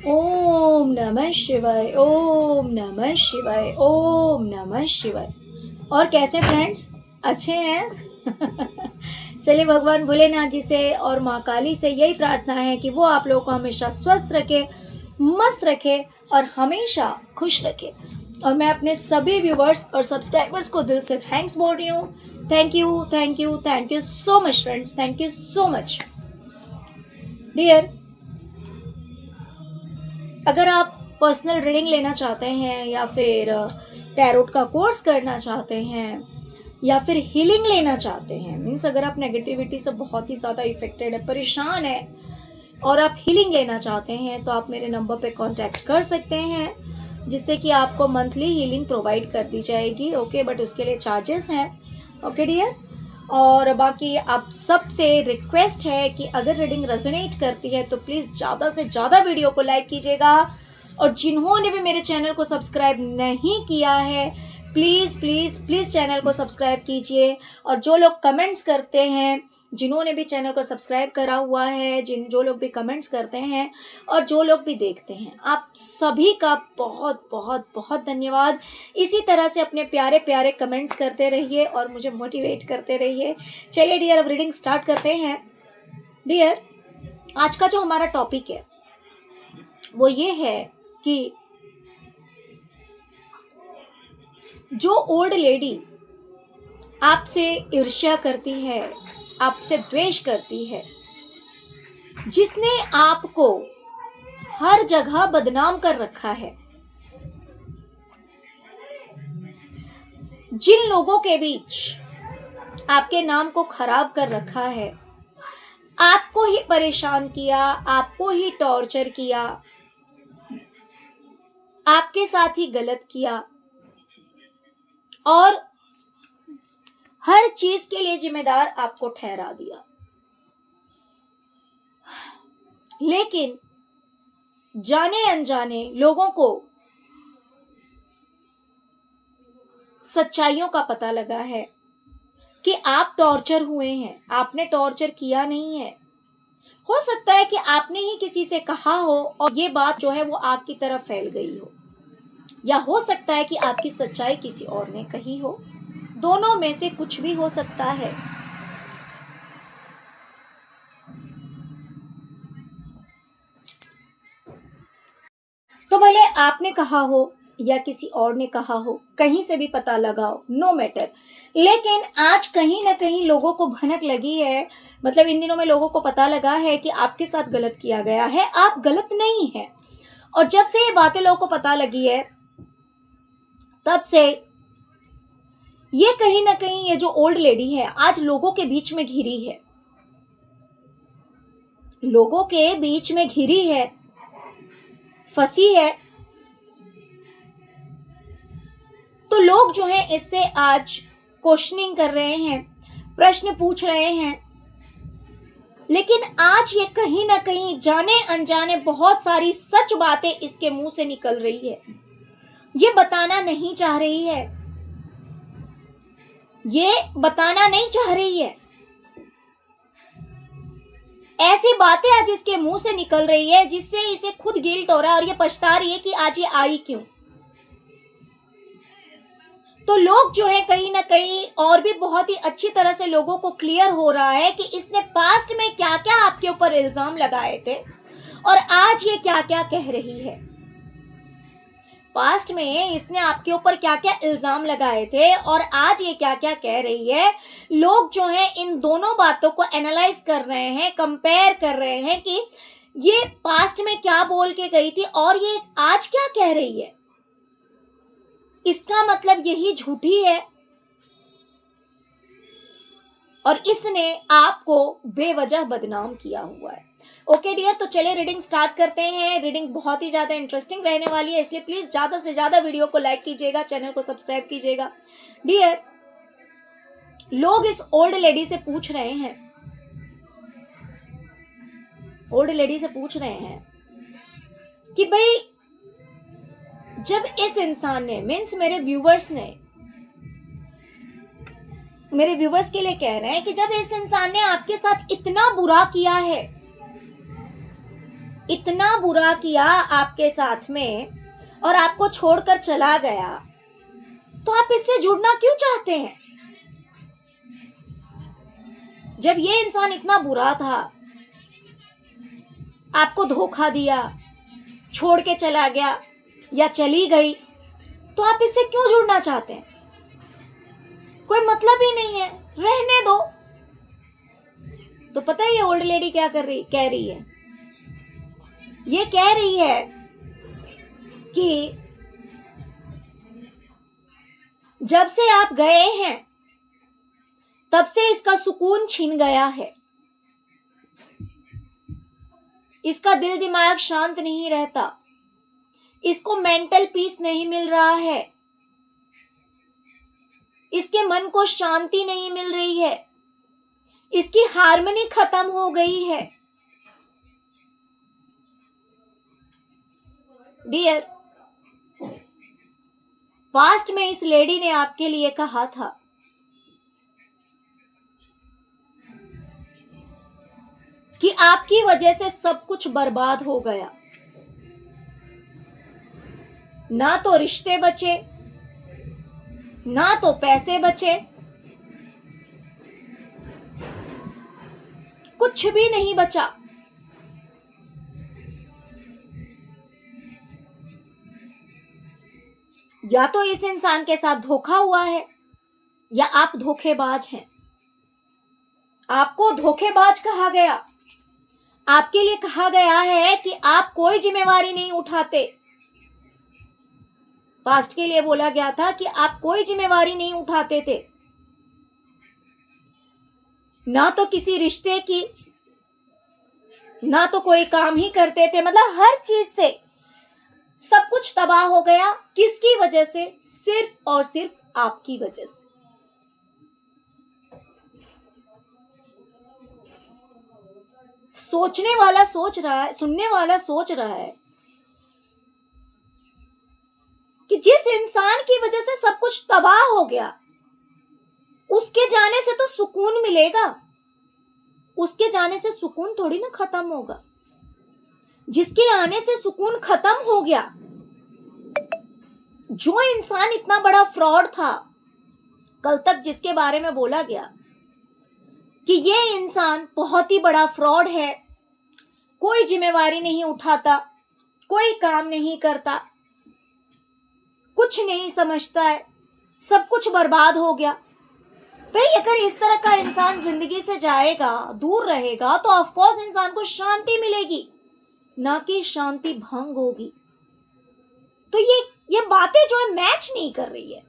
ओम नमः शिवाय, ओम नमः शिवाय, ओम नमः शिवाय। और कैसे फ्रेंड्स, अच्छे हैं? चलिए भगवान भोलेनाथ जी से और माँ काली से यही प्रार्थना है कि वो आप लोगों को हमेशा स्वस्थ रखे, मस्त रखे और हमेशा खुश रखे। और मैं अपने सभी व्यूवर्स और सब्सक्राइबर्स को दिल से थैंक्स बोल रही हूँ। Thank you, thank you, thank you so much friends, thank you so much dear. अगर आप पर्सनल रीडिंग लेना चाहते हैं या फिर टैरोट का कोर्स करना चाहते हैं या फिर हीलिंग लेना चाहते हैं, मीन्स अगर आप नेगेटिविटी से बहुत ही ज़्यादा इफेक्टेड है, परेशान है और आप हीलिंग लेना चाहते हैं, तो आप मेरे नंबर पे कांटेक्ट कर सकते हैं, जिससे कि आपको मंथली हीलिंग प्रोवाइड कर दी जाएगी। ओके, बट उसके लिए चार्जेस हैं। Okay dear. और बाकी आप सबसे रिक्वेस्ट है कि अगर रीडिंग रेजोनेट करती है तो प्लीज़ ज़्यादा से ज़्यादा वीडियो को लाइक कीजिएगा। और जिन्होंने भी मेरे चैनल को सब्सक्राइब नहीं किया है, प्लीज़ प्लीज़ प्लीज़ चैनल को सब्सक्राइब कीजिए। और जो लोग कमेंट्स करते हैं, जिन्होंने भी चैनल को सब्सक्राइब करा हुआ है, जो लोग भी कमेंट्स करते हैं और जो लोग भी देखते हैं, आप सभी का बहुत बहुत बहुत धन्यवाद। इसी तरह से अपने प्यारे प्यारे कमेंट्स करते रहिए और मुझे मोटिवेट करते रहिए। चलिए डियर, अब रीडिंग स्टार्ट करते हैं। डियर, आज का जो हमारा टॉपिक है वो ये है कि जो ओल्ड लेडी आपसे ईर्ष्या करती है, आपसे द्वेष करती है, जिसने आपको हर जगह बदनाम कर रखा है, जिन लोगों के बीच आपके नाम को खराब कर रखा है, आपको ही परेशान किया, आपको ही टॉर्चर किया, आपके साथ ही गलत किया और हर चीज के लिए जिम्मेदार आपको ठहरा दिया, लेकिन जाने अनजाने लोगों को सच्चाइयों का पता लगा है कि आप टॉर्चर हुए हैं, आपने टॉर्चर किया नहीं है। हो सकता है कि आपने ही किसी से कहा हो और ये बात जो है वो आग की तरह फैल गई हो, या हो सकता है कि आपकी सच्चाई किसी और ने कही हो। दोनों में से कुछ भी हो सकता है। तो भले आपने कहा हो या किसी और ने कहा हो, कहीं से भी पता लगाओ, नो मैटर, लेकिन आज कहीं ना कहीं लोगों को भनक लगी है। मतलब इन दिनों में लोगों को पता लगा है कि आपके साथ गलत किया गया है, आप गलत नहीं है। और जब से ये बातें लोगों को पता लगी है, तब से ये कहीं ना कहीं ये जो ओल्ड लेडी है आज लोगों के बीच में घिरी है, लोगों के बीच में घिरी है, फंसी है। तो लोग जो है इससे आज क्वेश्चनिंग कर रहे हैं, प्रश्न पूछ रहे हैं, लेकिन आज ये कहीं ना कहीं जाने अनजाने बहुत सारी सच बातें इसके मुंह से निकल रही है। ये बताना नहीं चाह रही है, ये बताना नहीं चाह रही है। ऐसी बातें आज इसके मुंह से निकल रही है जिससे इसे खुद गिल्ट हो रहा है और ये पछता रही है कि आज ये आई क्यों। तो लोग जो है कहीं ना कहीं और भी बहुत ही अच्छी तरह से लोगों को क्लियर हो रहा है कि इसने पास्ट में क्या क्या आपके ऊपर इल्जाम लगाए थे और आज ये क्या क्या कह रही है। पास्ट में इसने आपके ऊपर क्या क्या इल्जाम लगाए थे और आज ये क्या क्या कह रही है। लोग जो है इन दोनों बातों को एनालाइज कर रहे हैं, कंपेयर कर रहे हैं कि ये पास्ट में क्या बोल के गई थी और ये आज क्या कह रही है। इसका मतलब यही झूठी है और इसने आपको बेवजह बदनाम किया हुआ है। ओके डियर, तो चलिए रीडिंग स्टार्ट करते हैं। रीडिंग बहुत ही ज्यादा इंटरेस्टिंग रहने वाली है, इसलिए प्लीज ज्यादा से ज्यादा वीडियो को लाइक कीजिएगा, चैनल को सब्सक्राइब कीजिएगा। डियर, लोग इस ओल्ड लेडी से पूछ रहे हैं, ओल्ड लेडी से पूछ रहे हैं कि भाई जब इस इंसान ने, मीन्स मेरे व्यूवर्स ने, मेरे व्यूवर्स के लिए कह रहे हैं कि जब इस इंसान ने आपके साथ इतना बुरा किया है, इतना बुरा किया आपके साथ में और आपको छोड़कर चला गया, तो आप इससे जुड़ना क्यों चाहते हैं? जब ये इंसान इतना बुरा था, आपको धोखा दिया, छोड़ के चला गया या चली गई, तो आप इससे क्यों जुड़ना चाहते हैं? कोई मतलब ही नहीं है, रहने दो। तो पता है ये ओल्ड लेडी क्या कह रही है? ये कह रही है कि जब से आप गए हैं तब से इसका सुकून छिन गया है, इसका दिल दिमाग शांत नहीं रहता, इसको मेंटल पीस नहीं मिल रहा है, इसके मन को शांति नहीं मिल रही है, इसकी हार्मनी खत्म हो गई है। डियर, पास्ट में इस लेडी ने आपके लिए कहा था कि आपकी वजह से सब कुछ बर्बाद हो गया, ना तो रिश्ते बचे, ना तो पैसे बचे, कुछ भी नहीं बचा। या तो इस इंसान के साथ धोखा हुआ है या आप धोखेबाज हैं। आपको धोखेबाज कहा गया, आपके लिए कहा गया है कि आप कोई जिम्मेवारी नहीं उठाते। पास्ट के लिए बोला गया था कि आप कोई जिम्मेवारी नहीं उठाते थे, ना तो किसी रिश्ते की, ना तो कोई काम ही करते थे। मतलब हर चीज से सब कुछ तबाह हो गया। किसकी वजह से? सिर्फ और सिर्फ आपकी वजह से। सोचने वाला सोच रहा है, सुनने वाला सोच रहा है कि जिस इंसान की वजह से सब कुछ तबाह हो गया, उसके जाने से तो सुकून मिलेगा, उसके जाने से सुकून थोड़ी ना खत्म होगा। जिसके आने से सुकून खत्म हो गया, जो इंसान इतना बड़ा फ्रॉड था, कल तक जिसके बारे में बोला गया कि ये इंसान बहुत ही बड़ा फ्रॉड है, कोई जिम्मेवारी नहीं उठाता, कोई काम नहीं करता, कुछ नहीं समझता है, सब कुछ बर्बाद हो गया। भाई अगर इस तरह का इंसान जिंदगी से जाएगा, दूर रहेगा, तो ऑफ कोर्स इंसान को शांति मिलेगी, ना कि शांति भंग होगी। तो ये बातें जो है मैच नहीं कर रही है,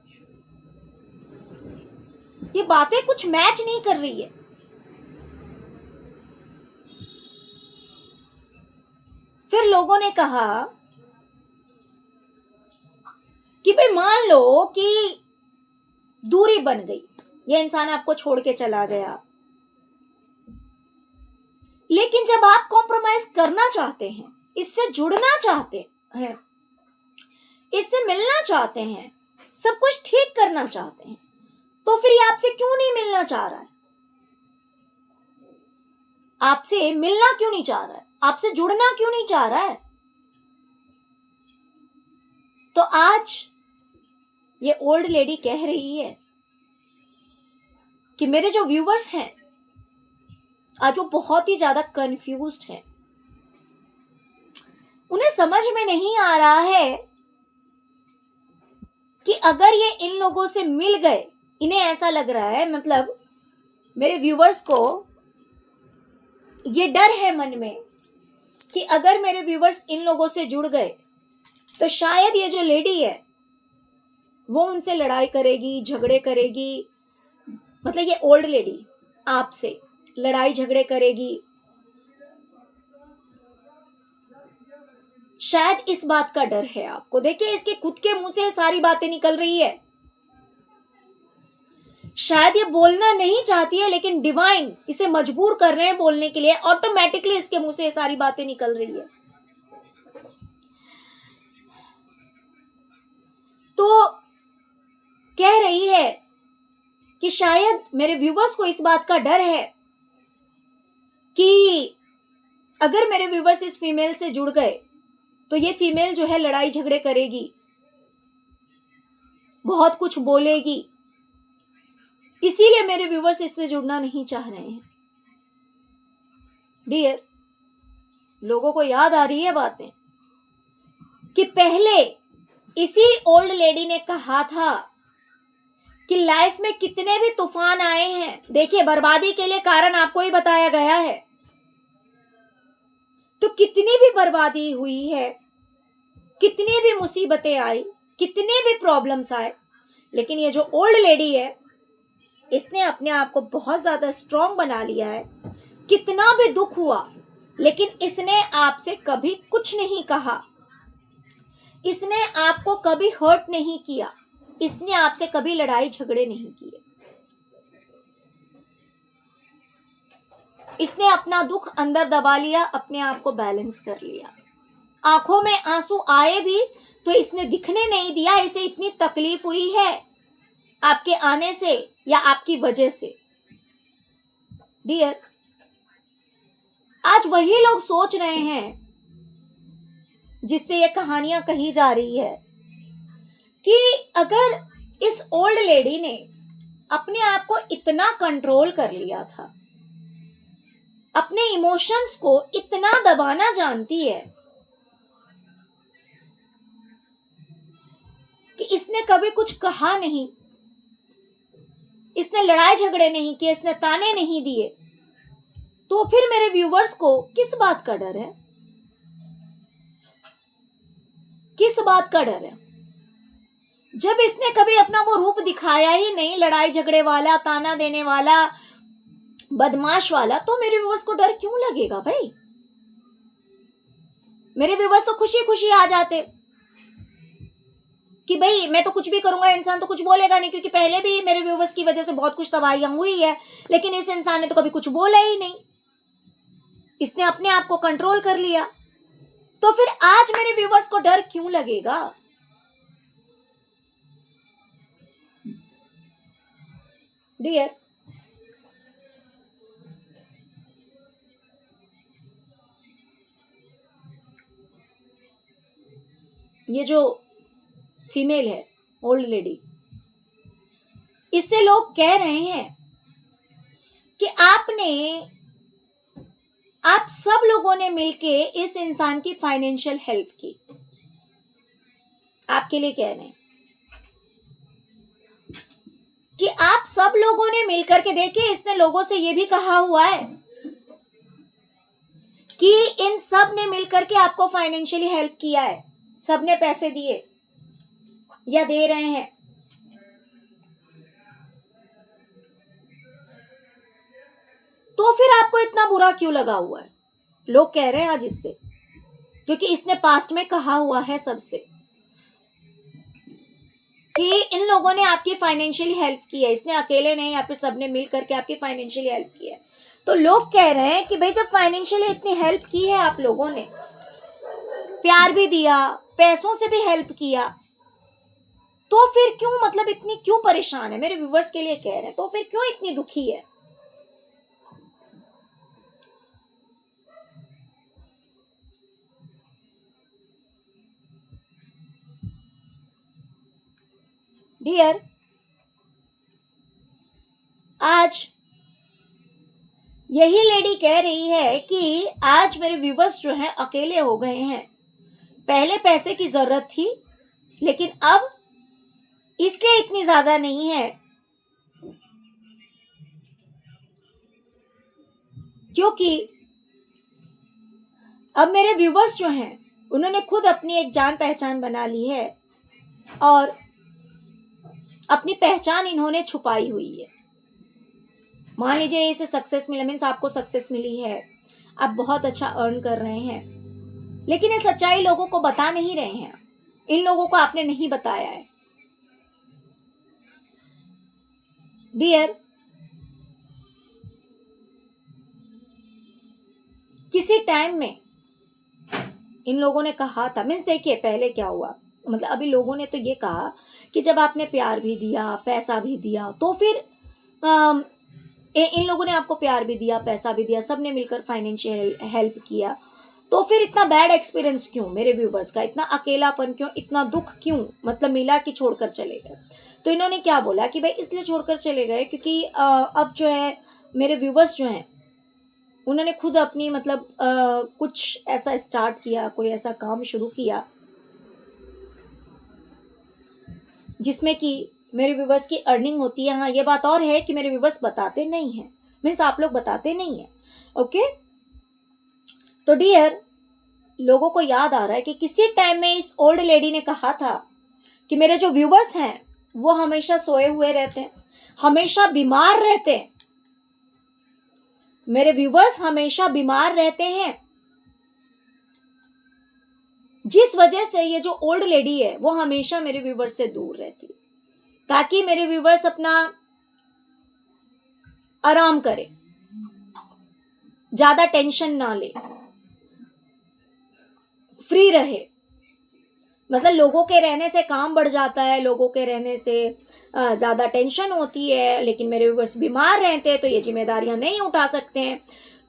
ये बातें कुछ मैच नहीं कर रही है। फिर लोगों ने कहा कि भाई मान लो कि दूरी बन गई, ये इंसान आपको छोड़ के चला गया, लेकिन जब आप कॉम्प्रोमाइज करना चाहते हैं, इससे जुड़ना चाहते हैं, इससे मिलना चाहते हैं, सब कुछ ठीक करना चाहते हैं, तो फिर ये आपसे क्यों नहीं मिलना चाह रहा है? आपसे मिलना क्यों नहीं चाह रहा है? आपसे जुड़ना क्यों नहीं चाह रहा है? तो आज ये ओल्ड लेडी कह रही है कि मेरे जो व्यूवर्स हैं आज वो बहुत ही ज्यादा कंफ्यूज्ड हैं। उन्हें समझ में नहीं आ रहा है कि अगर ये इन लोगों से मिल गए, इन्हें ऐसा लग रहा है, मतलब मेरे व्यूवर्स को ये डर है मन में कि अगर मेरे व्यूवर्स इन लोगों से जुड़ गए तो शायद ये जो लेडी है वो उनसे लड़ाई करेगी, झगड़े करेगी। मतलब ये ओल्ड लेडी आपसे लड़ाई झगड़े करेगी। शायद इस बात का डर है आपको। देखिए इसके खुद के मुंह से सारी बातें निकल रही है। शायद ये बोलना नहीं चाहती है, लेकिन डिवाइन इसे मजबूर कर रहे हैं बोलने के लिए। ऑटोमेटिकली इसके मुंह से ये सारी बातें निकल रही है। तो कह रही है कि शायद मेरे व्यूवर्स को इस बात का डर है कि अगर मेरे व्यूवर्स इस फीमेल से जुड़ गए तो ये फीमेल जो है लड़ाई झगड़े करेगी, बहुत कुछ बोलेगी, इसीलिए मेरे व्यूवर्स इससे जुड़ना नहीं चाह रहे हैं। डियर, लोगों को याद आ रही है बातें कि पहले इसी ओल्ड लेडी ने कहा था कि लाइफ में कितने भी तूफान आए हैं, देखिए बर्बादी के लिए कारण आपको ही बताया गया है, तो कितनी भी बर्बादी हुई है, कितनी भी मुसीबतें आई, कितने भी प्रॉब्लम्स आए, लेकिन ये जो ओल्ड लेडी है इसने अपने आप को बहुत ज्यादा स्ट्रांग बना लिया है। कितना भी दुख हुआ लेकिन इसने आपसे कभी कुछ नहीं कहा, इसने आपको कभी हर्ट नहीं किया, इसने आपसे कभी लड़ाई झगड़े नहीं किए। इसने अपना दुख अंदर दबा लिया, अपने आप को बैलेंस कर लिया। आंखों में आंसू आए भी तो इसने दिखने नहीं दिया। इसे इतनी तकलीफ हुई है आपके आने से या आपकी वजह से। डियर, आज वही लोग सोच रहे हैं जिससे ये कहानियां कही जा रही है कि अगर इस ओल्ड लेडी ने अपने आप को इतना कंट्रोल कर लिया था, अपने इमोशंस को इतना दबाना जानती है कि इसने कभी कुछ कहा नहीं, इसने लड़ाई झगड़े नहीं किए, इसने ताने नहीं दिए, तो फिर मेरे व्यूवर्स को किस बात का डर है? किस बात का डर है? जब इसने कभी अपना वो रूप दिखाया ही नहीं, लड़ाई झगड़े वाला, ताना देने वाला, बदमाश वाला, तो मेरे व्यूवर्स को डर क्यों लगेगा भाई? मेरे व्यूवर्स तो खुशी खुशी आ जाते कि भाई मैं तो कुछ भी करूंगा, इंसान तो कुछ बोलेगा नहीं, क्योंकि पहले भी मेरे व्यूवर्स की वजह से बहुत कुछ तबाहियां हुई है, लेकिन इस इंसान ने तो कभी कुछ बोला ही नहीं, इसने अपने आप को कंट्रोल कर लिया। तो फिर आज मेरे व्यूवर्स को डर क्यों लगेगा? डियर, ये जो फीमेल है, ओल्ड लेडी, इससे लोग कह रहे हैं कि आप सब लोगों ने मिलके इस इंसान की फाइनेंशियल हेल्प की। आपके लिए कह रहे हैं कि आप सब लोगों ने मिलकर के, देखिए इसने लोगों से ये भी कहा हुआ है कि इन सब ने मिलकर के आपको फाइनेंशियली हेल्प किया है, सबने पैसे दिए या दे रहे हैं। तो फिर आपको इतना बुरा क्यों लगा हुआ है? लोग कह रहे हैं आज इससे, क्योंकि इसने पास्ट में कहा हुआ है सबसे कि इन लोगों ने आपकी फाइनेंशियली हेल्प की है, इसने अकेले नहीं या फिर सबने मिल करके आपकी फाइनेंशियली हेल्प की है। तो लोग कह रहे हैं कि भाई जब फाइनेंशियली इतनी हेल्प की है आप लोगों ने, प्यार भी दिया, पैसों से भी हेल्प किया, तो फिर क्यों, मतलब इतनी क्यों परेशान है? मेरे व्यूवर्स के लिए कह रहे हैं, तो फिर क्यों इतनी दुखी है? डियर, आज यही लेडी कह रही है कि आज मेरे व्यूवर्स जो हैं अकेले हो गए हैं। पहले पैसे की जरूरत थी, लेकिन अब इसलिए इतनी ज्यादा नहीं है क्योंकि अब मेरे व्यूवर्स जो हैं उन्होंने खुद अपनी एक जान पहचान बना ली है और अपनी पहचान इन्होंने छुपाई हुई है। मान लीजिए इसे सक्सेस मिला, मीन्स आपको सक्सेस मिली है, आप बहुत अच्छा अर्न कर रहे हैं, लेकिन ये सच्चाई लोगों को बता नहीं रहे हैं, इन लोगों को आपने नहीं बताया है। डियर, किसी टाइम में इन लोगों ने कहा था, मीन्स देखिए पहले क्या हुआ, मतलब अभी लोगों ने तो ये कहा कि जब आपने प्यार भी दिया, पैसा भी दिया, तो फिर इन लोगों ने आपको प्यार भी दिया, पैसा भी दिया, सबने मिलकर फाइनेंशियल हेल्प किया, तो फिर इतना बैड एक्सपीरियंस क्यों मेरे व्यूवर्स का, इतना अकेलापन क्यों, इतना दुख क्यों, मतलब मिला कि छोड़कर चले गए। तो इन्होंने क्या बोला कि भाई इसलिए छोड़कर चले गए क्योंकि अब जो है मेरे व्यूवर्स जो हैं उन्होंने खुद अपनी मतलब कुछ ऐसा स्टार्ट किया, कोई ऐसा काम शुरू किया जिसमें कि मेरे व्यूवर्स की अर्निंग होती है। हाँ, ये बात और है कि मेरे व्यूवर्स बताते नहीं हैं, मीन्स आप लोग बताते नहीं हैं। ओके, तो डियर, लोगों को याद आ रहा है कि किसी टाइम में इस ओल्ड लेडी ने कहा था कि मेरे जो व्यूवर्स हैं वो हमेशा सोए हुए रहते हैं, हमेशा बीमार रहते हैं, मेरे व्यूवर्स हमेशा बीमार रहते हैं, जिस वजह से ये जो ओल्ड लेडी है वो हमेशा मेरे व्यूवर्स से दूर रहती है, ताकि मेरे व्यूवर्स अपना आराम करें, ज्यादा टेंशन ना ले, फ्री रहे। मतलब लोगों के रहने से काम बढ़ जाता है, लोगों के रहने से ज्यादा टेंशन होती है, लेकिन मेरे व्यूवर्स बीमार रहते हैं तो ये जिम्मेदारियां नहीं उठा सकते हैं।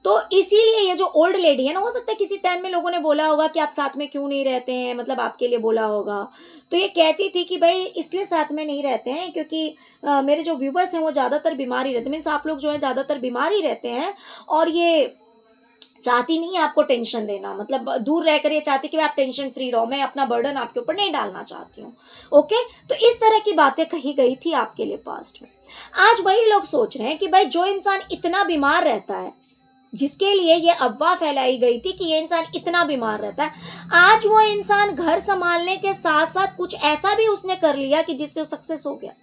तो इसीलिए ये जो ओल्ड लेडी है ना, हो सकता है किसी टाइम में लोगों ने बोला होगा कि आप साथ में क्यों नहीं रहते हैं, मतलब आपके लिए बोला होगा। तो ये कहती थी कि भाई इसलिए साथ में नहीं रहते हैं क्योंकि मेरे जो व्यूवर्स हैं वो ज्यादातर बीमार ही रहते हैं, मीन्स आप लोग जो है ज्यादातर बीमार ही रहते हैं, और ये चाहती नहीं है आपको टेंशन देना, मतलब दूर रहकर ये चाहती कि आप टेंशन फ्री रहो, मैं अपना बर्डन आपके ऊपर नहीं डालना चाहती हूँ। ओके, तो इस तरह की बातें कही गई थी आपके लिए पास्ट में। आज वही लोग सोच रहे हैं कि भाई जो इंसान इतना बीमार रहता है, जिसके लिए ये अफवाह फैलाई गई थी कि ये इंसान इतना बीमार रहता है, आज वो इंसान घर संभालने के साथ साथ कुछ ऐसा भी उसने कर लिया कि जिससे वो सक्सेस हो गया,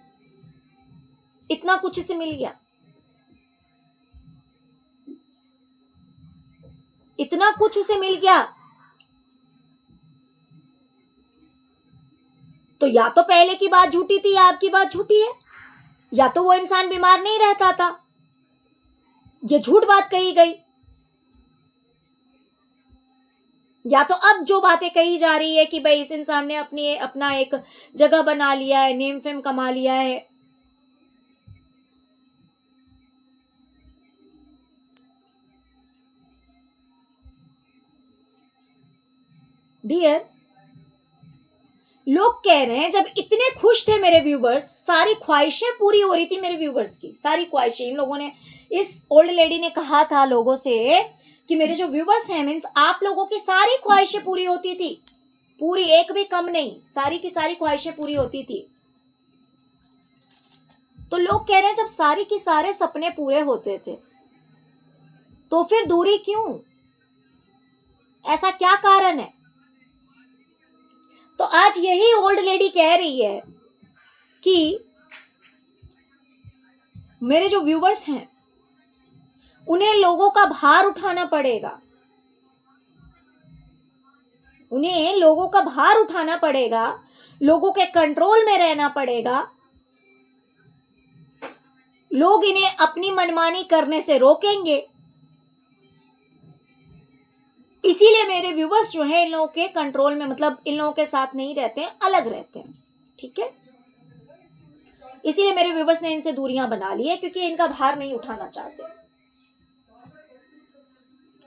इतना कुछ इसे मिल गया, इतना कुछ उसे मिल गया। तो या तो पहले की बात झूठी थी या आपकी बात झूठी है, या तो वो इंसान बीमार नहीं रहता था, ये झूठ बात कही गई, या तो अब जो बातें कही जा रही है कि भाई इस इंसान ने अपना एक जगह बना लिया है, नेम फेम कमा लिया है। डियर, लोग कह रहे हैं जब इतने खुश थे मेरे व्यूवर्स, सारी ख्वाहिशें पूरी हो रही थी मेरे व्यूवर्स की, सारी ख्वाहिशें इन लोगों ने, इस ओल्ड लेडी ने कहा था लोगों से कि मेरे जो व्यूवर्स हैं, मीन्स आप लोगों की सारी ख्वाहिशें पूरी होती थी, पूरी, एक भी कम नहीं, सारी की सारी ख्वाहिशें पूरी होती थी। तो लोग कह रहे हैं जब सारी की सारे सपने पूरे होते थे तो फिर दूरी क्यों, ऐसा क्या कारण है। तो आज यही ओल्ड लेडी कह रही है कि मेरे जो व्यूवर्स हैं उन्हें लोगों का भार उठाना पड़ेगा, उन्हें लोगों का भार उठाना पड़ेगा, लोगों के कंट्रोल में रहना पड़ेगा, लोग इन्हें अपनी मनमानी करने से रोकेंगे, इसीलिए मेरे व्यूवर्स जो है इन लोगों के कंट्रोल में, मतलब इन लोगों के साथ नहीं रहते हैं, अलग रहते हैं। ठीक है, इसीलिए मेरे व्यूवर्स ने इनसे दूरियां बना ली है क्योंकि इनका भार नहीं उठाना चाहते।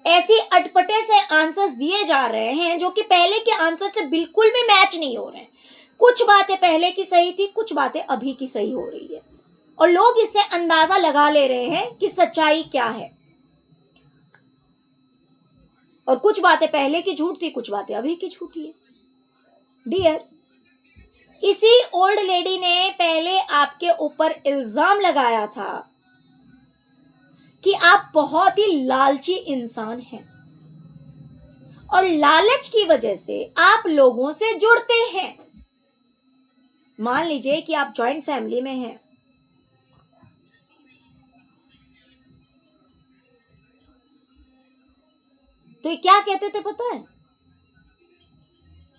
ऐसी अटपटे से आंसर्स दिए जा रहे हैं जो कि पहले के आंसर से बिल्कुल भी मैच नहीं हो रहे हैं। कुछ बातें पहले की सही थी, कुछ बातें अभी की सही हो रही है, और लोग इससे अंदाजा लगा ले रहे हैं कि सच्चाई क्या है। और कुछ बातें पहले की झूठ थी, कुछ बातें अभी की झूठी है। डियर, इसी ओल्ड लेडी ने पहले आपके ऊपर इल्जाम लगाया था कि आप बहुत ही लालची इंसान हैं, और लालच की वजह से आप लोगों से जुड़ते हैं। मान लीजिए कि आप जॉइंट फैमिली में हैं, तो ये क्या कहते थे पता है,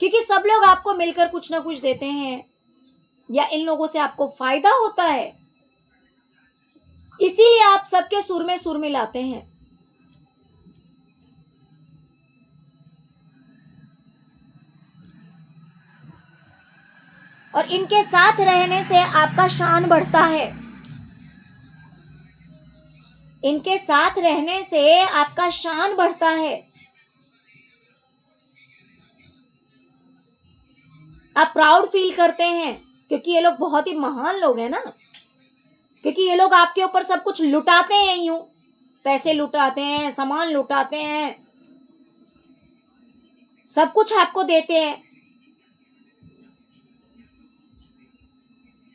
क्योंकि सब लोग आपको मिलकर कुछ ना कुछ देते हैं, या इन लोगों से आपको फायदा होता है, इसीलिए आप सबके सुर में सुर मिलाते हैं। और इनके साथ रहने से आपका शान बढ़ता है। इनके साथ रहने से आपका शान बढ़ता है, आप प्राउड फील करते हैं, क्योंकि ये लोग बहुत ही महान लोग हैं ना, क्योंकि ये लोग आपके ऊपर सब कुछ लुटाते हैं, यूं पैसे लुटाते हैं, सामान लुटाते हैं, सब कुछ आपको देते हैं,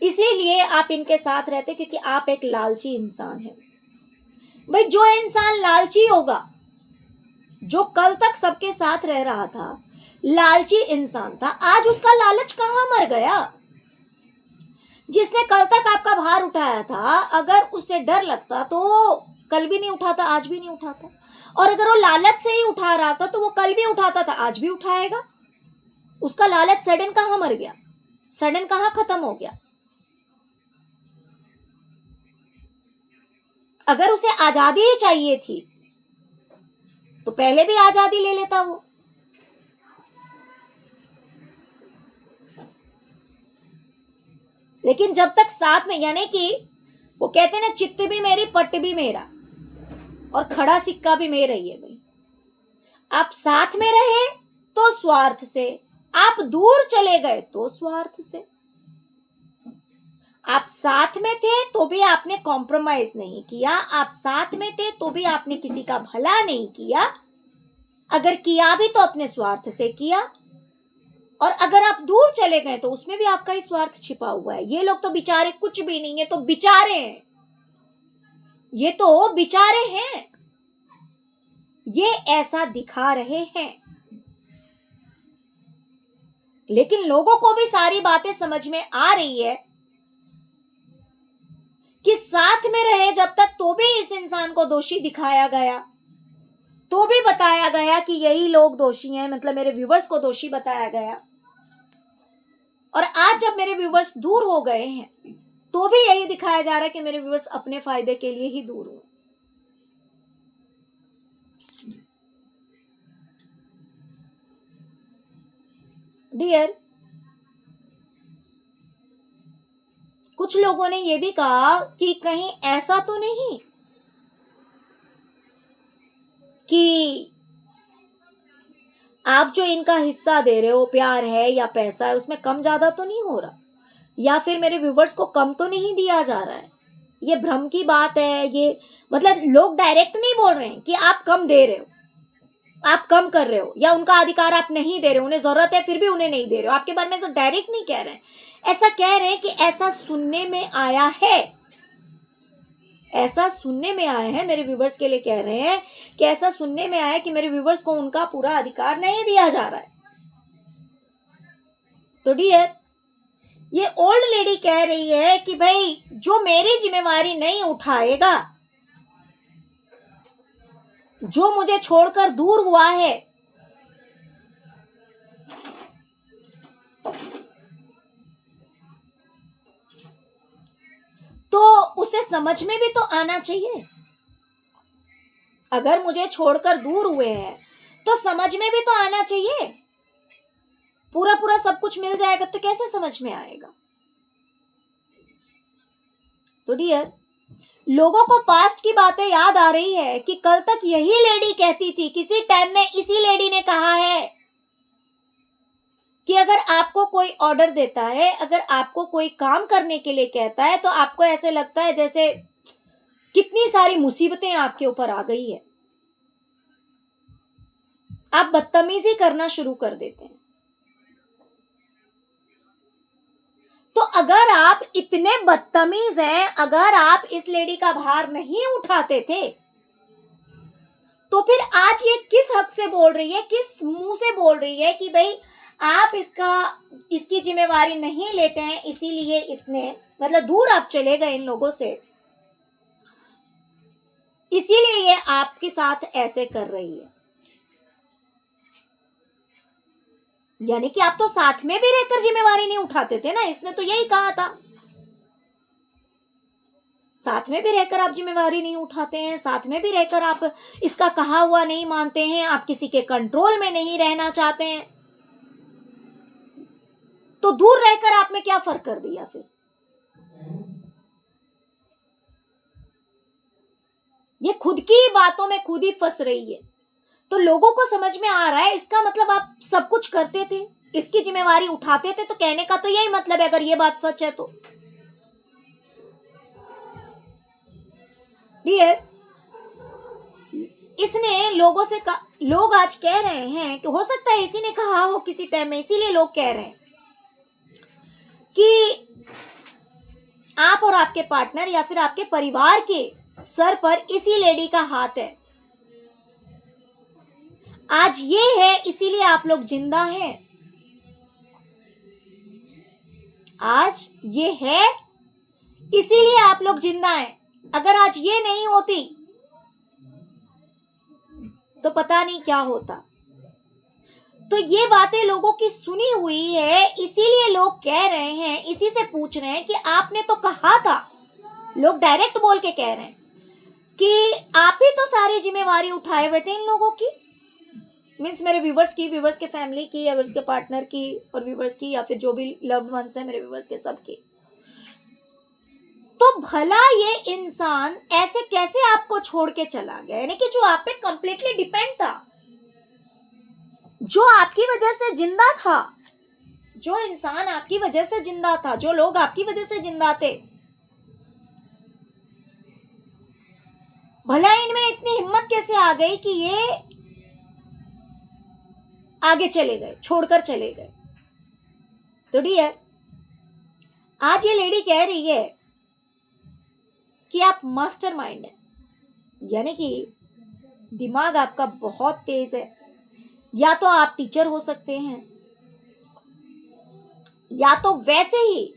इसीलिए आप इनके साथ रहते, क्योंकि आप एक लालची इंसान हैं। भाई जो इंसान लालची होगा, जो कल तक सबके साथ रह रहा था, लालची इंसान था, आज उसका लालच कहां मर गया? जिसने कल तक आपका भार उठाया था, अगर उसे डर लगता तो कल भी नहीं उठाता, आज भी नहीं उठाता, और अगर वो लालच से ही उठा रहा था तो वो कल भी उठाता था, आज भी उठाएगा। उसका लालच सडन कहां मर गया, सडन कहां खत्म हो गया? अगर उसे आजादी ही चाहिए थी तो पहले भी आजादी ले लेता वो। लेकिन जब तक साथ में, यानी कि वो कहते हैं ना, चित्त भी मेरी पट्ट भी मेरा और खड़ा सिक्का भी मेरा ही है। भाई आप साथ में रहे तो स्वार्थ से, आप दूर चले गए तो स्वार्थ से। आप साथ में थे तो भी आपने कॉम्प्रोमाइज नहीं किया, आप साथ में थे तो भी आपने किसी का भला नहीं किया, अगर किया भी तो अपने स्वार्थ से किया, और अगर आप दूर चले गए तो उसमें भी आपका ही स्वार्थ छिपा हुआ है। ये लोग तो बेचारे कुछ भी नहीं है, तो बेचारे हैं, ये तो बेचारे हैं, ये ऐसा दिखा रहे हैं, लेकिन लोगों को भी सारी बातें समझ में आ रही है कि साथ में रहे जब तक तो भी इस इंसान को दोषी दिखाया गया, तो भी बताया गया कि यही लोग दोषी हैं, मतलब मेरे व्यूवर्स को दोषी बताया गया, और आज जब मेरे व्यूवर्स दूर हो गए हैं तो भी यही दिखाया जा रहा है कि मेरे व्यूवर्स अपने फायदे के लिए ही दूर हुए। डियर, कुछ लोगों ने यह भी कहा कि कहीं ऐसा तो नहीं कि आप जो इनका हिस्सा दे रहे हो, प्यार है या पैसा है, उसमें कम ज्यादा तो नहीं हो रहा, या फिर मेरे व्यूवर्स को कम तो नहीं दिया जा रहा है। ये भ्रम की बात है, ये मतलब लोग डायरेक्ट नहीं बोल रहे हैं कि आप कम दे रहे हो, आप कम कर रहे हो, या उनका अधिकार आप नहीं दे रहे हो, उन्हें जरूरत है फिर भी उन्हें नहीं दे रहे हो, आपके बारे में ऐसा डायरेक्ट नहीं कह रहे हैं। ऐसा कह रहे हैं कि ऐसा सुनने में आया है, ऐसा सुनने में आया है, मेरे व्यूवर्स के लिए कह रहे हैं कि ऐसा सुनने में आया है कि मेरे व्यूवर्स को उनका पूरा अधिकार नहीं दिया जा रहा है। तो डियर, ये ओल्ड लेडी कह रही है कि भाई जो मेरी जिम्मेवारी नहीं उठाएगा, जो मुझे छोड़कर दूर हुआ है, तो उसे समझ में भी तो आना चाहिए। अगर मुझे छोड़कर दूर हुए हैं तो समझ में भी तो आना चाहिए। पूरा पूरा सब कुछ मिल जाएगा तो कैसे समझ में आएगा? तो डियर, लोगों को पास्ट की बातें याद आ रही है कि कल तक यही लेडी कहती थी, किसी टाइम में इसी लेडी ने कहा है कि अगर आपको कोई ऑर्डर देता है, अगर आपको कोई काम करने के लिए कहता है, तो आपको ऐसे लगता है जैसे कितनी सारी मुसीबतें आपके ऊपर आ गई है, आप बदतमीजी करना शुरू कर देते हैं। तो अगर आप इतने बदतमीज हैं, अगर आप इस लेडी का भार नहीं उठाते थे, तो फिर आज ये किस हक से बोल रही है, किस मुंह से बोल रही है कि भाई आप इसकी जिम्मेवारी नहीं लेते हैं, इसीलिए इसने, मतलब दूर आप चले गए इन लोगों से, इसीलिए ये आपके साथ ऐसे कर रही है। यानी कि आप तो साथ में भी रहकर जिम्मेवारी नहीं उठाते थे ना, इसने तो यही कहा था, साथ में भी रहकर आप जिम्मेवारी नहीं उठाते हैं, साथ में भी रहकर आप इसका कहा हुआ नहीं मानते हैं, आप किसी के कंट्रोल में नहीं रहना चाहते हैं, तो दूर रहकर आप में क्या फर्क कर दिया फिर? की बातों में खुद ही फंस रही है। तो लोगों को समझ में आ रहा है, इसका मतलब आप सब कुछ करते थे, इसकी जिम्मेवारी उठाते थे। तो कहने का तो यही मतलब है, अगर ये बात सच है तो। डियर, इसने लोगों से लोग आज कह रहे हैं कि हो सकता है इसी ने कहा हो किसी टाइम में, इसीलिए लोग कह रहे हैं कि आप और आपके पार्टनर या फिर आपके परिवार के सर पर इसी लेडी का हाथ है। आज ये है इसीलिए आप लोग जिंदा हैं। आज ये है इसीलिए आप लोग जिंदा हैं। अगर आज ये नहीं होती तो पता नहीं क्या होता। तो ये बातें लोगों की सुनी हुई है, इसीलिए लोग कह रहे हैं, इसी से पूछ रहे हैं कि आपने तो कहा था। लोग डायरेक्ट बोल के कह रहे हैं कि आप ही तो सारी जिम्मेवारी उठाए हुए थे इन लोगों की। मीन्स मेरे व्यूवर्स की, व्यूवर्स के फैमिली की, या व्यूवर्स के पार्टनर की, और व्यूवर्स की, या फिर जो भी लव्ड वंस है मेरे व्यूवर्स के, सबकी। तो भला ये इंसान ऐसे कैसे आपको छोड़ के चला गया, यानी कि जो आप पे कंप्लीटली डिपेंड था, जो आपकी वजह से जिंदा था, जो इंसान आपकी वजह से जिंदा था, जो लोग आपकी वजह से जिंदा थे। भला इनमें इतनी हिम्मत कैसे आ गई कि ये आगे चले गए, छोड़कर चले गए। तो डियर, आज ये लेडी कह रही है कि आप मास्टरमाइंड हैं, यानी कि दिमाग आपका बहुत तेज है। या तो आप टीचर हो सकते हैं, या तो वैसे ही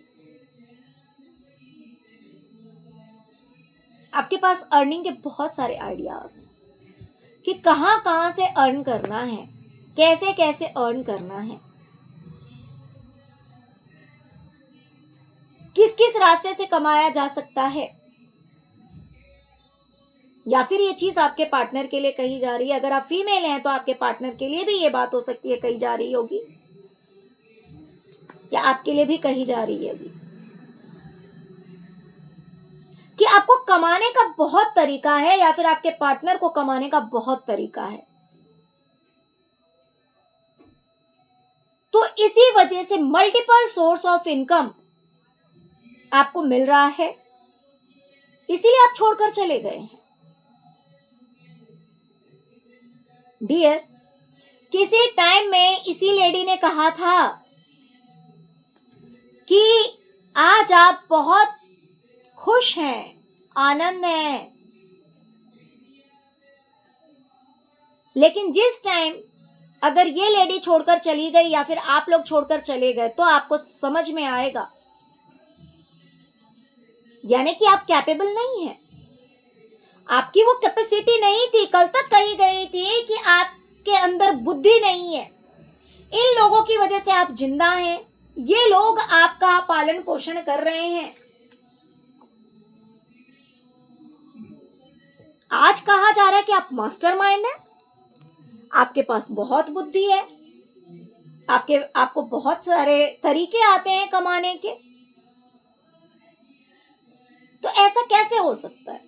आपके पास अर्निंग के बहुत सारे आइडियाज हैं कि कहां कहां से अर्न करना है, कैसे कैसे अर्न करना है, किस किस रास्ते से कमाया जा सकता है। या फिर ये चीज आपके पार्टनर के लिए कही जा रही है। अगर आप फीमेल हैं तो आपके पार्टनर के लिए भी ये बात हो सकती है, कही जा रही होगी, या आपके लिए भी कही जा रही है अभी, कि आपको कमाने का बहुत तरीका है, या फिर आपके पार्टनर को कमाने का बहुत तरीका है। तो इसी वजह से मल्टीपल सोर्स ऑफ इनकम आपको मिल रहा है, इसीलिए आप छोड़कर चले गए हैं। डियर, किसी टाइम में इसी लेडी ने कहा था कि आज आप बहुत खुश हैं, आनंद है, लेकिन जिस टाइम अगर ये लेडी छोड़कर चली गई या फिर आप लोग छोड़कर चले गए तो आपको समझ में आएगा, यानी कि आप कैपेबल नहीं हैं, आपकी वो कैपेसिटी नहीं थी। कल तक कही गई थी कि आपके अंदर बुद्धि नहीं है। इन लोगों की वजह से आप जिंदा हैं, ये लोग आपका पालन पोषण कर रहे हैं। आज कहा जा रहा है कि आप मास्टरमाइंड हैं, आपके पास बहुत बुद्धि है, आपको बहुत सारे तरीके आते हैं कमाने के। तो ऐसा कैसे हो सकता है?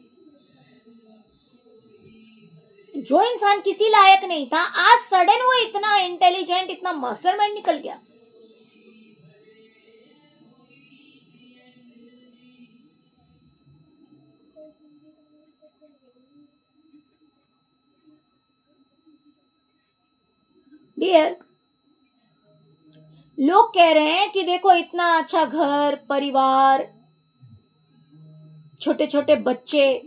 जो इंसान किसी लायक नहीं था, आज सडन वो इतना इंटेलिजेंट, इतना मास्टरमाइंड निकल गया। डियर, लोग कह रहे हैं कि देखो इतना अच्छा घर परिवार, छोटे छोटे बच्चे,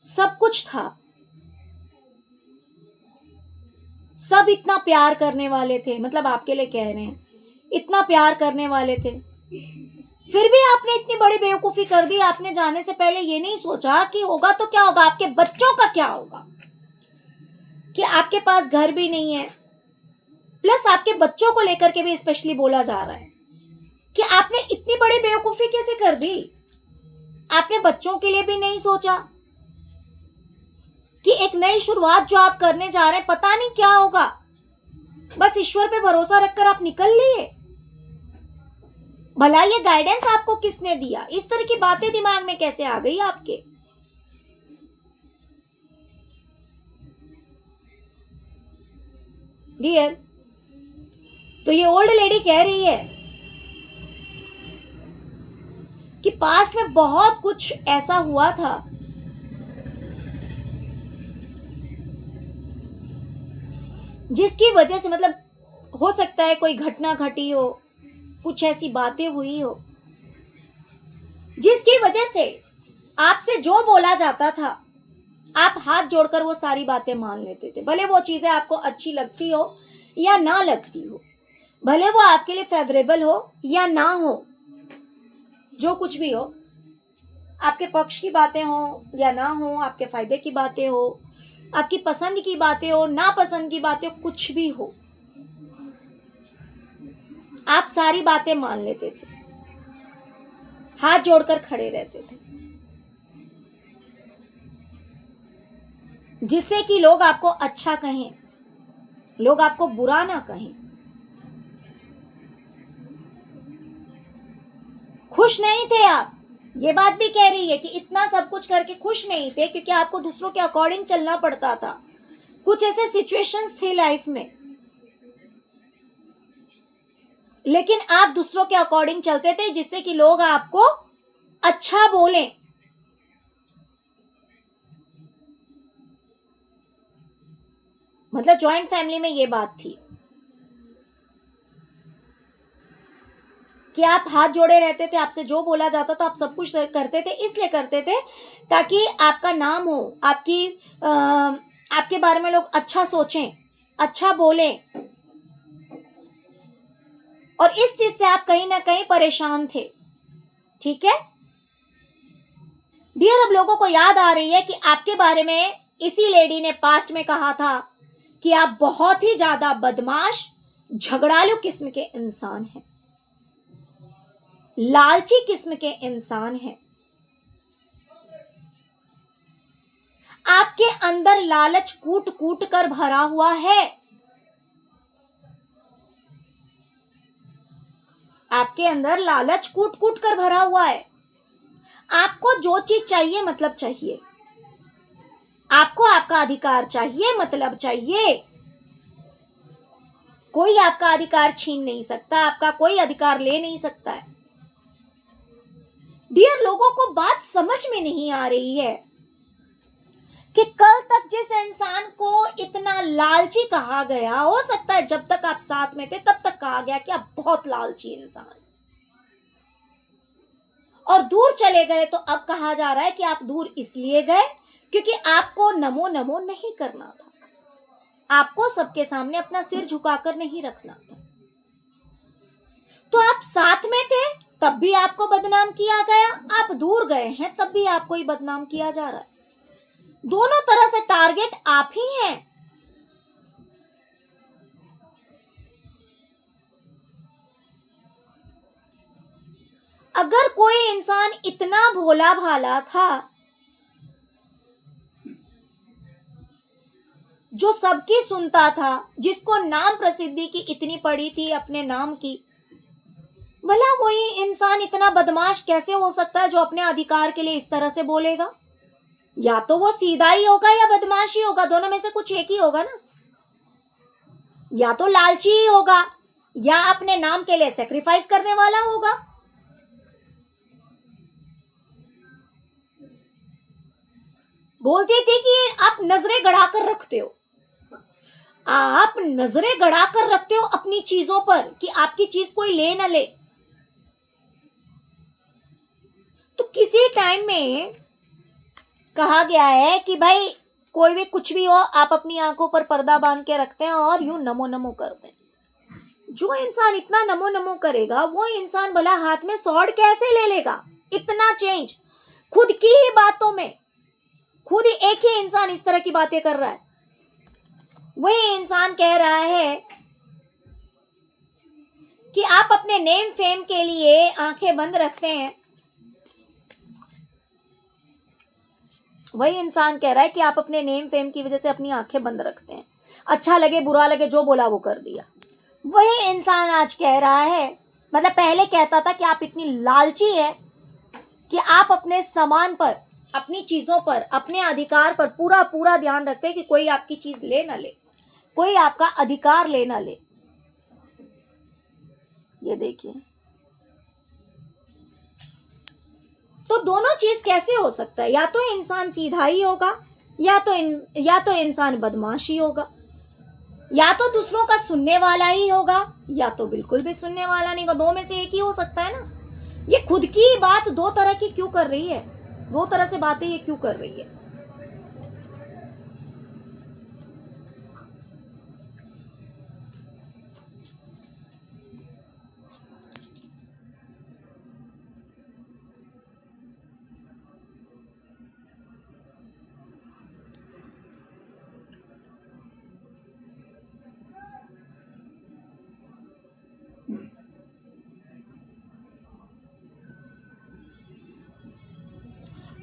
सब कुछ था, सब इतना प्यार करने वाले थे, मतलब आपके लिए कह रहे हैं, इतना प्यार करने वाले थे, फिर भी आपने इतनी बड़ी बेवकूफी कर दी। आपने जाने से पहले ये नहीं सोचा कि होगा तो क्या होगा, आपके बच्चों का क्या होगा, कि आपके पास घर भी नहीं है, प्लस आपके बच्चों को लेकर के भी स्पेशली बोला जा रहा है कि आपने इतनी बड़ी बेवकूफी कैसे कर दी। आपने बच्चों के लिए भी नहीं सोचा कि एक नई शुरुआत जो आप करने जा रहे हैं, पता नहीं क्या होगा, बस ईश्वर पे भरोसा रखकर आप निकल लिए। भला ये गाइडेंस आपको किसने दिया? इस तरह की बातें दिमाग में कैसे आ गई आपके? डियर, तो ये ओल्ड लेडी कह रही है कि पास्ट में बहुत कुछ ऐसा हुआ था जिसकी वजह से, मतलब हो सकता है कोई घटना घटी हो, कुछ ऐसी बातें हुई हो जिसकी वजह से आपसे जो बोला जाता था आप हाथ जोड़कर वो सारी बातें मान लेते थे, भले वो चीजें आपको अच्छी लगती हो या ना लगती हो, भले वो आपके लिए फेवरेबल हो या ना हो, जो कुछ भी हो, आपके पक्ष की बातें हो या ना हो, आपके फायदे की बातें हो, आपकी पसंद की बातें हो, नापसंद की बातें हो, कुछ भी हो, आप सारी बातें मान लेते थे, हाथ जोड़कर खड़े रहते थे, जिससे कि लोग आपको अच्छा कहें, लोग आपको बुरा ना कहें। खुश नहीं थे आप, ये बात भी कह रही है कि इतना सब कुछ करके खुश नहीं थे, क्योंकि आपको दूसरों के अकॉर्डिंग चलना पड़ता था। कुछ ऐसे सिचुएशंस थे लाइफ में, लेकिन आप दूसरों के अकॉर्डिंग चलते थे जिससे कि लोग आपको अच्छा बोलें। मतलब जॉइंट फैमिली में ये बात थी कि आप हाथ जोड़े रहते थे, आपसे जो बोला जाता था आप सब कुछ करते थे, इसलिए करते थे ताकि आपका नाम हो, आपके बारे में लोग अच्छा सोचें, अच्छा बोलें, और इस चीज से आप कहीं ना कहीं परेशान थे। ठीक है डियर, अब लोगों को याद आ रही है कि आपके बारे में इसी लेडी ने पास्ट में कहा था कि आप बहुत ही ज्यादा बदमाश, झगड़ालू किस्म के इंसान हैं, लालची किस्म के इंसान हैं। आपके अंदर लालच कूट कूट कर भरा हुआ है। आपके अंदर लालच कूट कूट कर भरा हुआ है। आपको जो चीज चाहिए मतलब चाहिए, आपको आपका अधिकार चाहिए मतलब चाहिए। कोई आपका अधिकार छीन नहीं सकता, आपका कोई अधिकार ले नहीं सकता है। डियर, लोगों को बात समझ में नहीं आ रही है कि कल तक जिस इंसान को इतना लालची कहा गया, हो सकता है जब तक आप साथ में थे तब तक कहा गया कि आप बहुत लालची इंसान, और दूर चले गए तो अब कहा जा रहा है कि आप दूर इसलिए गए क्योंकि आपको नमो नमो नहीं करना था, आपको सबके सामने अपना सिर झुकाकर नहीं रखना था। तो आप साथ में थे तब भी आपको बदनाम किया गया, आप दूर गए हैं तब भी आपको ही बदनाम किया जा रहा है। दोनों तरह से टारगेट आप ही हैं। अगर कोई इंसान इतना भोला भाला था जो सबकी सुनता था, जिसको नाम प्रसिद्धि की इतनी पड़ी थी अपने नाम की, भला वही इंसान इतना बदमाश कैसे हो सकता है जो अपने अधिकार के लिए इस तरह से बोलेगा? या तो वो सीधा ही होगा या बदमाश ही होगा, दोनों में से कुछ एक ही होगा ना। या तो लालची ही होगा या अपने नाम के लिए सेक्रीफाइस करने वाला होगा। बोलती थी कि आप नजरें गड़ाकर रखते हो, आप नजरें गड़ाकर रखते हो अपनी चीजों पर कि आपकी चीज कोई ले ना ले। तो किसी टाइम में कहा गया है कि भाई कोई भी कुछ भी हो, आप अपनी आंखों पर पर्दा बांध के रखते हैं और यूं नमो नमो करते हैं। जो इंसान इतना नमो नमो करेगा वो इंसान भला हाथ में स्वॉर्ड कैसे ले लेगा? इतना चेंज खुद की ही बातों में, खुद ही एक ही इंसान इस तरह की बातें कर रहा है। वही इंसान कह रहा है कि आप अपने नेम फेम के लिए आंखें बंद रखते हैं। वही इंसान कह रहा है कि आप अपने नेम फेम की वजह से अपनी आंखें बंद रखते हैं, अच्छा लगे बुरा लगे जो बोला वो कर दिया। वही इंसान आज कह रहा है, मतलब पहले कहता था कि आप इतनी लालची है कि आप अपने सामान पर, अपनी चीजों पर, अपने अधिकार पर पूरा पूरा ध्यान रखते हैं कि कोई आपकी चीज ले ना ले। कोई आपका अधिकार ले ना ले। ये देखिए, तो दोनों चीज कैसे हो सकता है? या तो इंसान सीधा ही होगा, या तो इंसान बदमाश ही होगा, या तो दूसरों का सुनने वाला ही होगा, या तो बिल्कुल भी सुनने वाला नहीं होगा। दो में से एक ही हो सकता है ना। ये खुद की बात दो तरह की क्यों कर रही है? दो तरह से बातें ये क्यों कर रही है?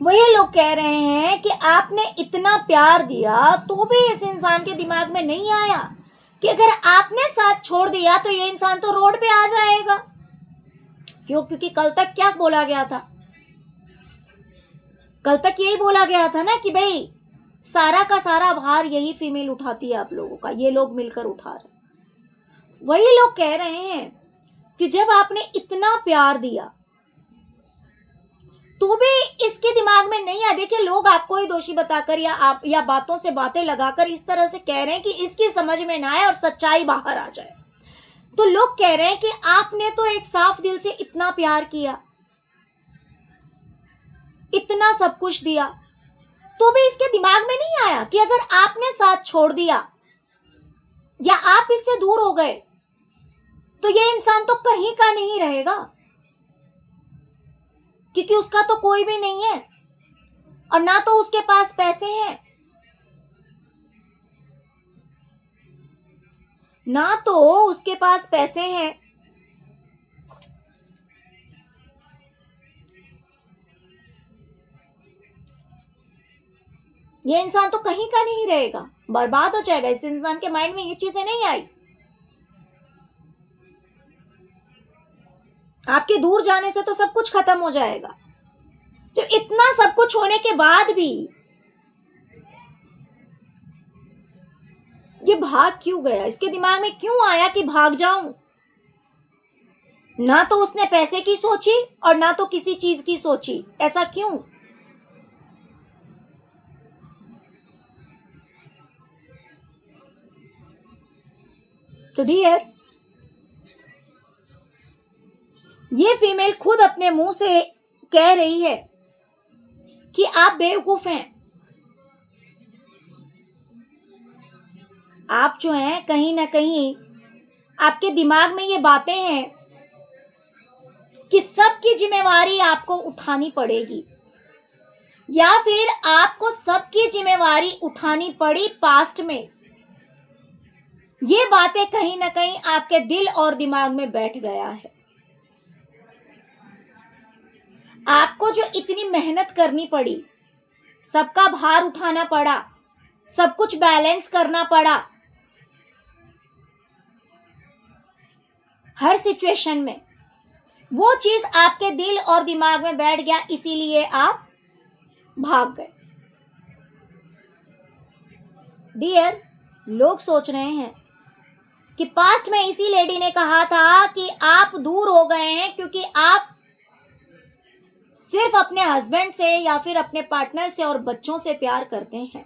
वही लोग कह रहे हैं कि आपने इतना प्यार दिया तो भी इस इंसान के दिमाग में नहीं आया कि अगर आपने साथ छोड़ दिया तो ये इंसान तो रोड पे आ जाएगा। क्यों? क्योंकि कल तक क्या बोला गया था? कल तक यही बोला गया था ना कि भाई सारा का सारा भार यही फीमेल उठाती है आप लोगों का, ये लोग मिलकर उठा रहे। वही लोग कह रहे हैं कि जब आपने इतना प्यार दिया तो भी इसके दिमाग में नहीं आया। देखिए, लोग आपको ही दोषी बताकर या बातों से बातें लगाकर इस तरह से कह रहे हैं कि इसकी समझ में ना आए और सच्चाई बाहर आ जाए। तो लोग कह रहे हैं कि आपने तो एक साफ दिल से इतना प्यार किया, इतना सब कुछ दिया, तो भी इसके दिमाग में नहीं आया कि अगर आपने साथ छोड़ दिया या आप इससे दूर हो गए तो ये इंसान तो कहीं का नहीं रहेगा, क्योंकि उसका तो कोई भी नहीं है और ना तो उसके पास पैसे हैं, ना तो उसके पास पैसे हैं, ये इंसान तो कहीं का नहीं रहेगा, बर्बाद हो जाएगा। इस इंसान के माइंड में ये चीजें नहीं आई। आपके दूर जाने से तो सब कुछ खत्म हो जाएगा। जब इतना सब कुछ होने के बाद भी ये भाग क्यों गया? इसके दिमाग में क्यों आया कि भाग जाऊं? ना तो उसने पैसे की सोची और ना तो किसी चीज की सोची। ऐसा क्यों? तो डियर, ये फीमेल खुद अपने मुंह से कह रही है कि आप बेवकूफ हैं। आप जो हैं कहीं ना कहीं आपके दिमाग में ये बातें हैं कि सबकी जिम्मेवारी आपको उठानी पड़ेगी, या फिर आपको सबकी जिम्मेवारी उठानी पड़ी पास्ट में। ये बातें कहीं ना कहीं आपके दिल और दिमाग में बैठ गया है। आपको जो इतनी मेहनत करनी पड़ी, सबका भार उठाना पड़ा, सब कुछ बैलेंस करना पड़ा हर सिचुएशन में, वो चीज आपके दिल और दिमाग में बैठ गया, इसीलिए आप भाग गए। डियर, लोग सोच रहे हैं कि पास्ट में इसी लेडी ने कहा था कि आप दूर हो गए हैं क्योंकि आप सिर्फ अपने हस्बैंड से या फिर अपने पार्टनर से और बच्चों से प्यार करते हैं।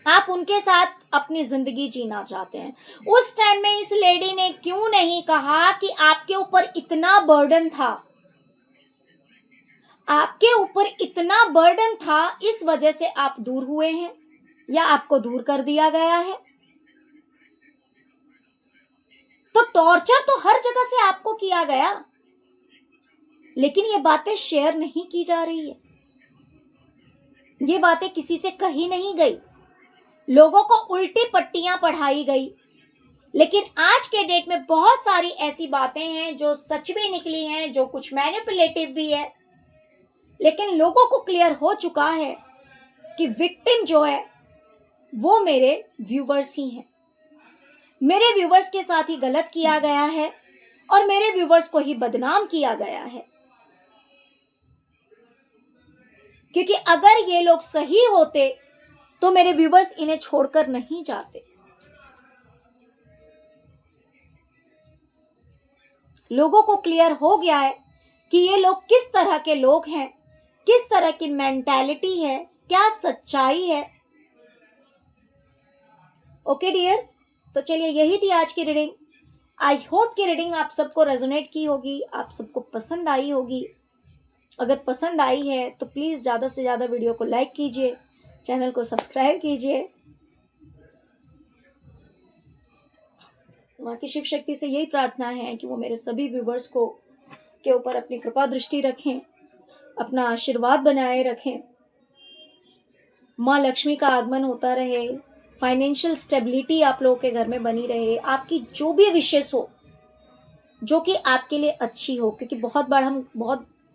आप उनके साथ अपनी जिंदगी जीना चाहते हैं। उस टाइम में इस लेडी ने क्यों नहीं कहा कि आपके ऊपर इतना बर्डन था, आपके ऊपर इतना बर्डन था, इस वजह से आप दूर हुए हैं या आपको दूर कर दिया गया है। तो टॉर्चर तो हर जगह से आपको किया गया, लेकिन ये बातें शेयर नहीं की जा रही है, ये बातें किसी से कही नहीं गई, लोगों को उल्टी पट्टियां पढ़ाई गई। लेकिन आज के डेट में बहुत सारी ऐसी बातें हैं जो सच भी निकली हैं, जो कुछ मैनिपुलेटिव भी है, लेकिन लोगों को क्लियर हो चुका है कि विक्टिम जो है वो मेरे व्यूवर्स ही हैं। मेरे व्यूवर्स के साथ ही गलत किया गया है और मेरे व्यूवर्स को ही बदनाम किया गया है, क्योंकि अगर ये लोग सही होते तो मेरे व्यूवर्स इन्हें छोड़कर नहीं जाते। लोगों को क्लियर हो गया है कि ये लोग किस तरह के लोग हैं, किस तरह की मेंटालिटी है, क्या सच्चाई है। ओके डियर, तो चलिए यही थी आज की रीडिंग। आई होप कि रीडिंग आप सबको रेजोनेट की होगी, आप सबको पसंद आई होगी। अगर पसंद आई है तो प्लीज़ ज़्यादा से ज़्यादा वीडियो को लाइक कीजिए, चैनल को सब्सक्राइब कीजिए। माँ की शिव शक्ति से यही प्रार्थना है कि वो मेरे सभी व्यूवर्स को के ऊपर अपनी कृपा दृष्टि रखें, अपना आशीर्वाद बनाए रखें। माँ लक्ष्मी का आगमन होता रहे, फाइनेंशियल स्टेबिलिटी आप लोगों के घर में बनी रहे, आपकी जो भी विशेष हो जो कि आपके लिए अच्छी हो, क्योंकि बहुत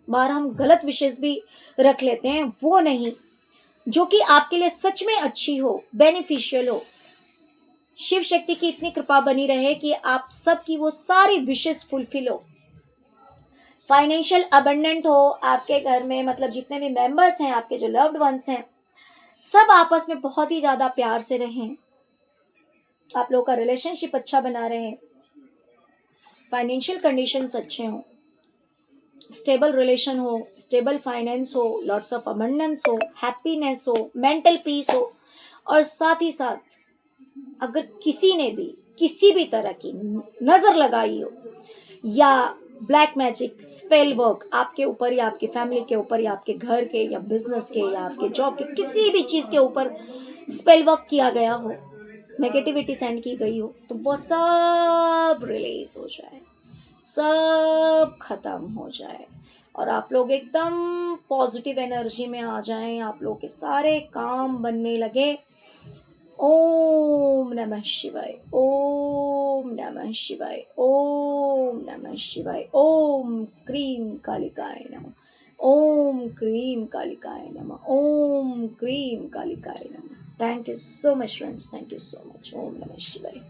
बार हम गलत विशेष भी रख लेते हैं, वो नहीं, जो कि आपके लिए सच में अच्छी हो, बेनिफिशियल हो। शिव शक्ति की इतनी कृपा बनी रहे कि आप सबकी वो सारी विशेष फुलफिल हो, फाइनेंशियल अबंडेंट हो आपके घर में, मतलब जितने भी मेंबर्स हैं, आपके जो लव्ड वंस हैं, सब आपस में बहुत ही ज्यादा प्यार से रहें, आप लोगों का रिलेशनशिप अच्छा बना रहे, फाइनेंशियल कंडीशंस अच्छे हों, स्टेबल रिलेशन हो, स्टेबल फाइनेंस हो, लॉट्स ऑफ अबंडेंस हो, हैप्पीनेस हो, मेंटल पीस हो। और साथ ही साथ अगर किसी ने भी किसी भी तरह की नजर लगाई हो या ब्लैक मैजिक स्पेल वर्क आपके ऊपर या आपकी फैमिली के ऊपर या आपके घर के या बिजनेस के या आपके जॉब के किसी भी चीज के ऊपर स्पेल वर्क किया गया हो, नेगेटिविटी सेंड की गई हो, तो वो सब रिलीज हो जाए, सब खत्म हो जाए और आप लोग एकदम पॉजिटिव एनर्जी में आ जाएं, आप लोग के सारे काम बनने लगे। ओम नमः शिवाय, ओम नमः शिवाय, ओम नमः शिवाय, ओम क्रीम कालिकाय नमः, ओम क्रीम कालिकाय नमः, ओम क्रीम कालिकाय नमः। Thank you so much friends, thank you so much. ओम नमः शिवाय।